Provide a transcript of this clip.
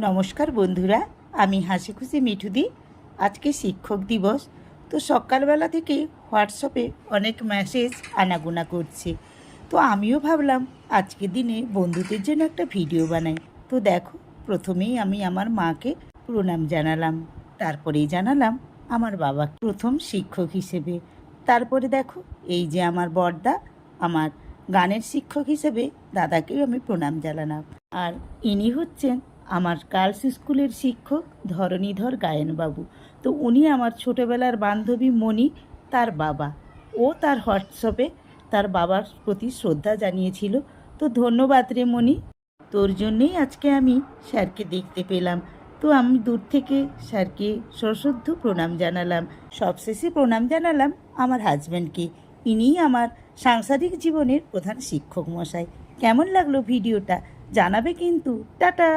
নমস্কার বন্ধুরা, আমি হাসি খুশি মিঠুদি। আজকে শিক্ষক দিবস, তো সকালবেলা থেকে হোয়াটসঅ্যাপে অনেক মেসেজ আনাগোনা করছে। তো আমিও ভাবলাম আজকের দিনে বন্ধুদের জন্য একটা ভিডিও বানাই। তো দেখো, প্রথমেই আমি আমার মাকে প্রণাম জানালাম, তারপরেই জানালাম আমার বাবা প্রথম শিক্ষক হিসেবে। তারপরে দেখো, এই যে আমার বড়দা, আমার গানের শিক্ষক হিসেবে দাদাকেও আমি প্রণাম জানালাম। আর ইনি হচ্ছেন আমার গার্লস স্কুলের শিক্ষক ধরণীধর গায়েনবাবু। তো উনি আমার ছোটোবেলার বান্ধবী মণি, তার বাবা। ও তার হোয়াটসঅ্যাপে তার বাবার প্রতি শ্রদ্ধা জানিয়েছিল। তো ধন্যবাদ রে মণি, তোর জন্যেই আজকে আমি স্যারকে দেখতে পেলাম। তো আমি দূর থেকে স্যারকে সশ্রদ্ধ প্রণাম জানালাম। সবশেষে প্রণাম জানালাম আমার হাজব্যান্ডকে, ইনিই আমার সাংসারিক জীবনের প্রধান শিক্ষক মশাই। কেমন লাগলো ভিডিওটা জানাবে কিন্তু। টাটা।